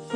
Wake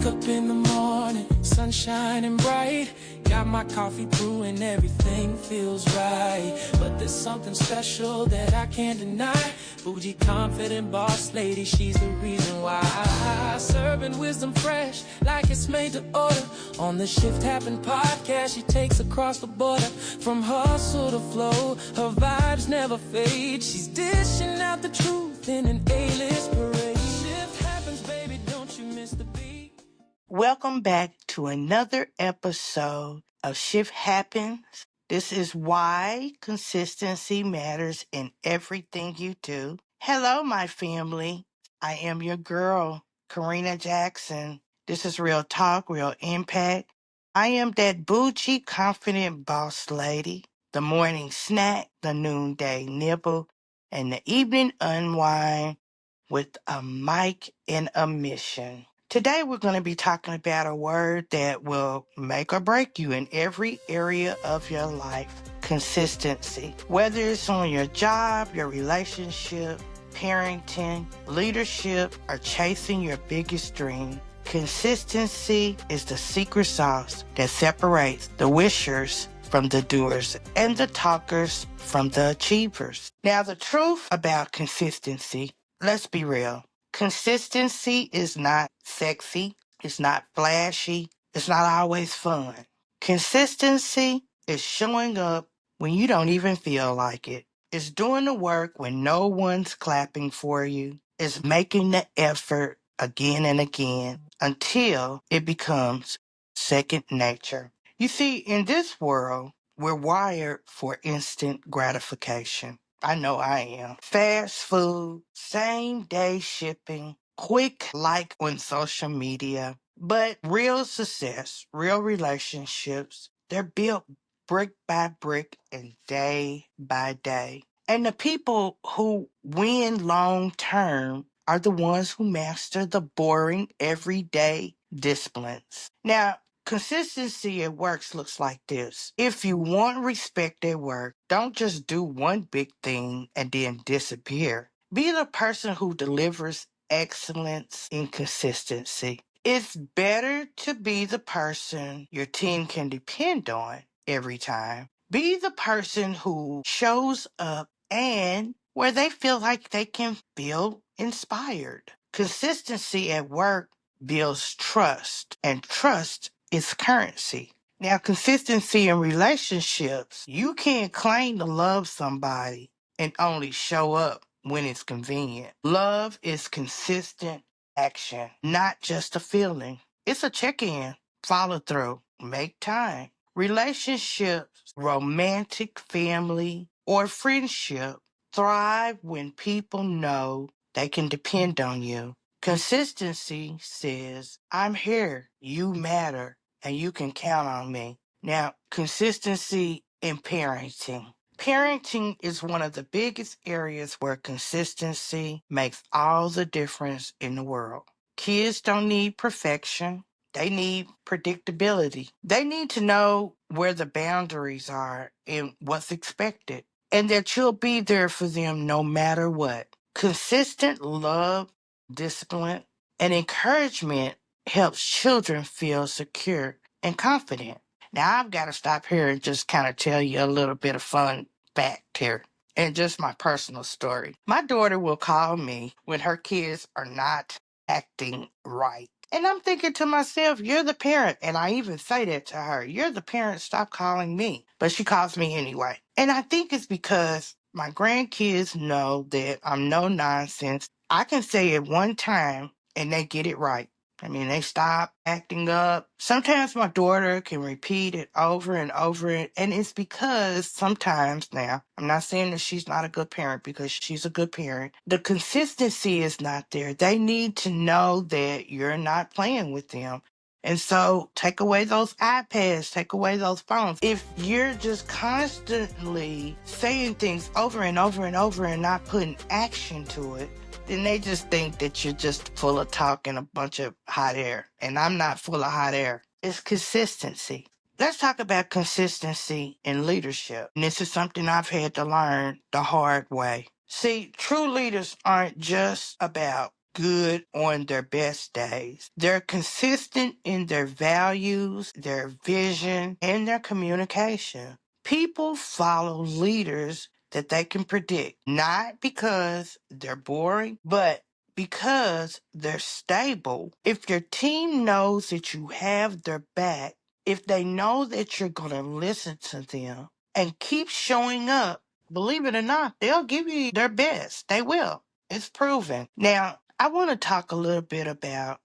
up in the morning, sun shining bright. Got my coffee brewing, everything feels right. But there's something special that I can't deny. Bougie, confident boss lady, she's the reason why. Serving wisdom fresh, like it's made to order. On the Shift Happen podcast, she takes across the border. From hustle to flow, her vibes never fade. She's dishing out the truth in an A-list parade. Shift happens, baby, don't you miss the beat. Welcome back to another episode of Shift Happens. This is why consistency matters in everything you do. Hello, my family. I am your girl, Corrina Jackson. This is Real Talk, Real Impact. I am that bougie, confident boss lady, the morning snack, the noonday nibble, and the evening unwind with a mic and a mission. Today we're going to be talking about a word that will make or break you in every area of your life. Consistency. Whether it's on your job, your relationship, parenting, leadership, or chasing your biggest dream, consistency is the secret sauce that separates the wishers from the doers and the talkers from the achievers. Now, the truth about consistency, let's be real. Consistency is not sexy. It's not flashy. It's not always fun. Consistency is showing up when you don't even feel like it. It's doing the work when no one's clapping for you. It's making the effort again and again until it becomes second nature. You see, in this world, we're wired for instant gratification. I know I am. Fast food, same day shipping, quick like on social media. But real success, real relationships, they're built brick by brick and day by day. And the people who win long term are the ones who master the boring everyday disciplines. Now, consistency at work looks like this. If you want respect at work, don't just do one big thing and then disappear. Be the person who delivers excellence in consistency. It's better to be the person your team can depend on every time. Be the person who shows up and where they feel like they can feel inspired. Consistency at work builds trust, and trust is currency. Now, consistency in relationships, you can't claim to love somebody and only show up when it's convenient. Love is consistent action, not just a feeling. It's a check-in, follow through, make time. Relationships, romantic, family, or friendship thrive when people know they can depend on you. Consistency says, I'm here, you matter, and you can count on me. Now, consistency in parenting. Parenting is one of the biggest areas where consistency makes all the difference in the world. Kids don't need perfection. They need predictability. They need to know where the boundaries are and what's expected, and that you'll be there for them no matter what. Consistent love, discipline, and encouragement helps children feel secure and confident. Now, I've got to stop here and just kind of tell you a little bit of fun fact here and just my personal story. My daughter will call me when her kids are not acting right. And I'm thinking to myself, you're the parent. And I even say that to her, you're the parent, stop calling me. But she calls me anyway. And I think it's because my grandkids know that I'm no nonsense. I can say it one time and they get it right. I mean, they stop acting up. Sometimes my daughter can repeat it over and over. And it's because sometimes now, I'm not saying that she's not a good parent because she's a good parent. The consistency is not there. They need to know that you're not playing with them. And so take away those iPads, take away those phones. If you're just constantly saying things over and over and over and not putting action to it, then they just think that you're just full of talk and a bunch of hot air. And I'm not full of hot air. It's consistency. Let's talk about consistency in leadership. And this is something I've had to learn the hard way. See, true leaders aren't just about good on their best days. They're consistent in their values, their vision, and their communication. People follow leaders that they can predict, not because they're boring, but because they're stable. If your team knows that you have their back, if they know that you're going to listen to them and keep showing up, believe it or not, they'll give you their best. They will. It's proven. Now, I want to talk a little bit about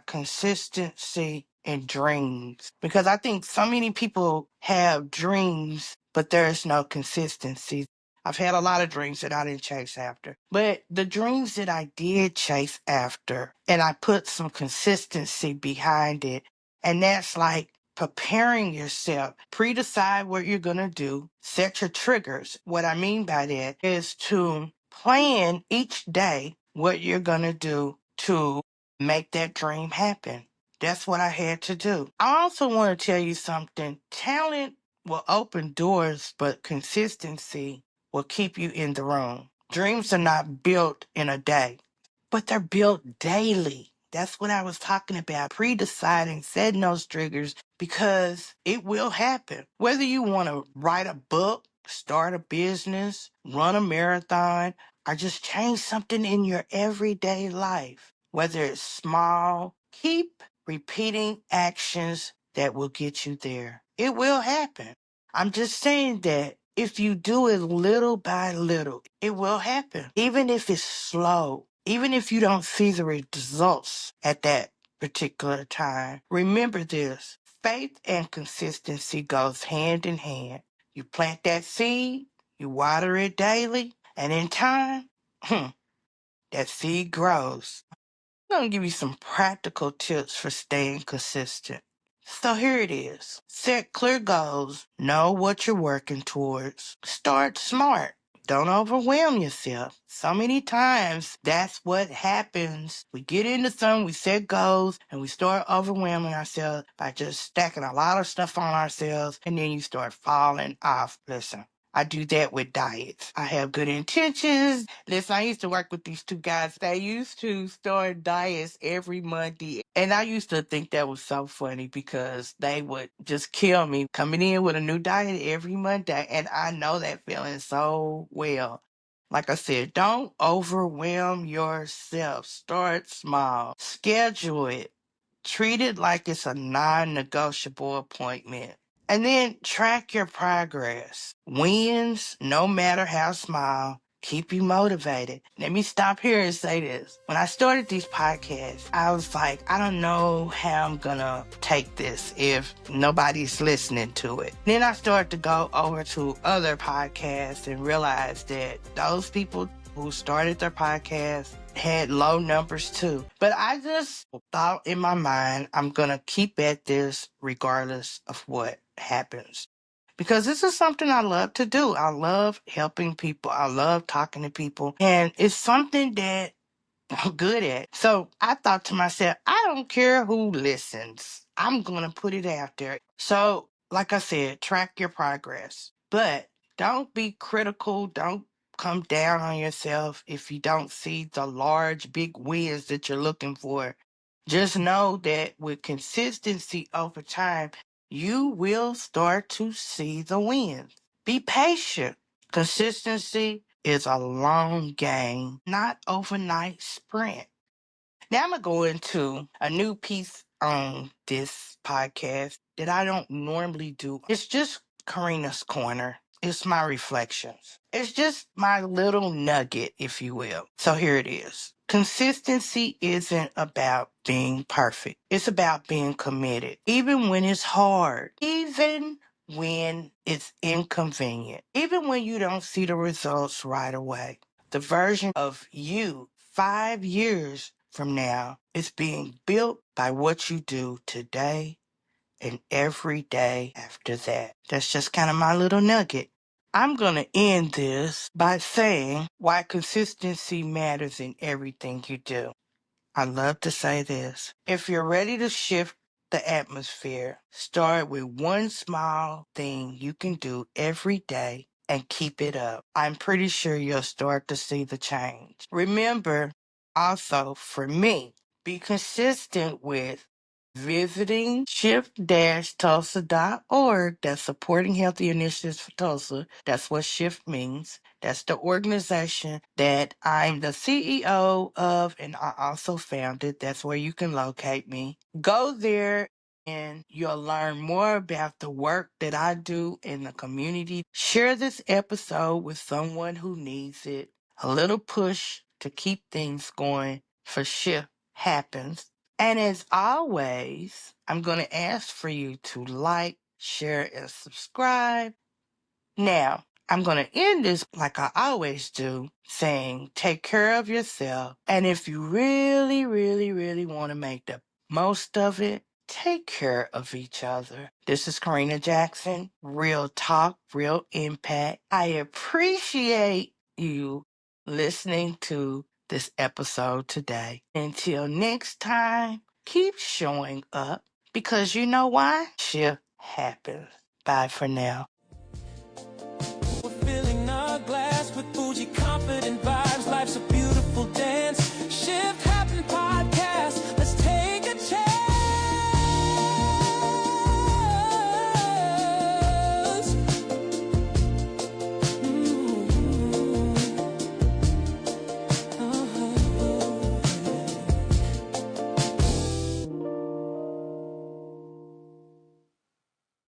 consistency and dreams because I think so many people have dreams, but there's no consistency. I've had a lot of dreams that I didn't chase after, but the dreams that I did chase after, and I put some consistency behind it, and that's like preparing yourself, pre-decide what you're going to do, set your triggers. What I mean by that is to plan each day what you're going to do to make that dream happen. That's what I had to do. I also want to tell you something. Talent will open doors, but consistency will keep you in the room. Dreams are not built in a day, but they're built daily. That's what I was talking about. Pre-deciding, setting those triggers because it will happen. Whether you want to write a book, start a business, run a marathon, or just change something in your everyday life, whether it's small, keep repeating actions that will get you there. It will happen. I'm just saying that if you do it little by little, it will happen. Even if it's slow, even if you don't see the results at that particular time, remember this. Faith and consistency goes hand in hand. You plant that seed, you water it daily, and in time, that seed grows. I'm going to give you some practical tips for staying consistent. So here it is. Set clear goals. Know what you're working towards. Start smart. Don't overwhelm yourself. So many times, that's what happens. We get into something, we set goals, and we start overwhelming ourselves by just stacking a lot of stuff on ourselves, and then you start falling off. Listen, I do that with diets. I have good intentions. Listen, I used to work with these two guys. They used to start diets every Monday. And I used to think that was so funny because they would just kill me coming in with a new diet every Monday. And I know that feeling so well. Like I said, don't overwhelm yourself. Start small. Schedule it. Treat it like it's a non-negotiable appointment. And then track your progress. Wins, no matter how small, keep you motivated. Let me stop here and say this. When I started these podcasts, I was like, I don't know how I'm gonna take this if nobody's listening to it. Then I started to go over to other podcasts and realize that those people who started their podcast had low numbers too. But I just thought in my mind, I'm going to keep at this regardless of what happens. Because this is something I love to do. I love helping people. I love talking to people. And it's something that I'm good at. So I thought to myself, I don't care who listens. I'm going to put it out there. So, like I said, track your progress. But don't be critical. Don't come down on yourself if you don't see the large, big wins that you're looking for. Just know that with consistency over time, you will start to see the wins. Be patient. Consistency is a long game, not overnight sprint. Now I'm going to go into a new piece on this podcast that I don't normally do. It's just Corrina's Corner. It's my reflections. It's just my little nugget, if you will. So here it is. Consistency isn't about being perfect. It's about being committed, even when it's hard, even when it's inconvenient, even when you don't see the results right away. The version of you 5 years from now is being built by what you do today and every day after that. That's just kind of my little nugget. I'm going to end this by saying why consistency matters in everything you do. I love to say this. If you're ready to shift the atmosphere, start with one small thing you can do every day and keep it up. I'm pretty sure you'll start to see the change. Remember, also for me, be consistent with visiting shift-tulsa.org. That's supporting healthy initiatives for Tulsa. That's what SHIFT means. That's the organization that I'm the CEO of, and I also founded. That's where you can locate me. Go there and you'll learn more about the work that I do in the community. Share this episode with someone who needs it. A little push to keep things going for Shift Happens. And as always, I'm going to ask for you to like, share, and subscribe. Now, I'm going to end this like I always do, saying take care of yourself. And if you really, really, really want to make the most of it, take care of each other. This is Corrina Jackson. Real talk, real impact. I appreciate you listening to this episode today. Until next time, keep showing up because you know why? Shift happens. Bye for now.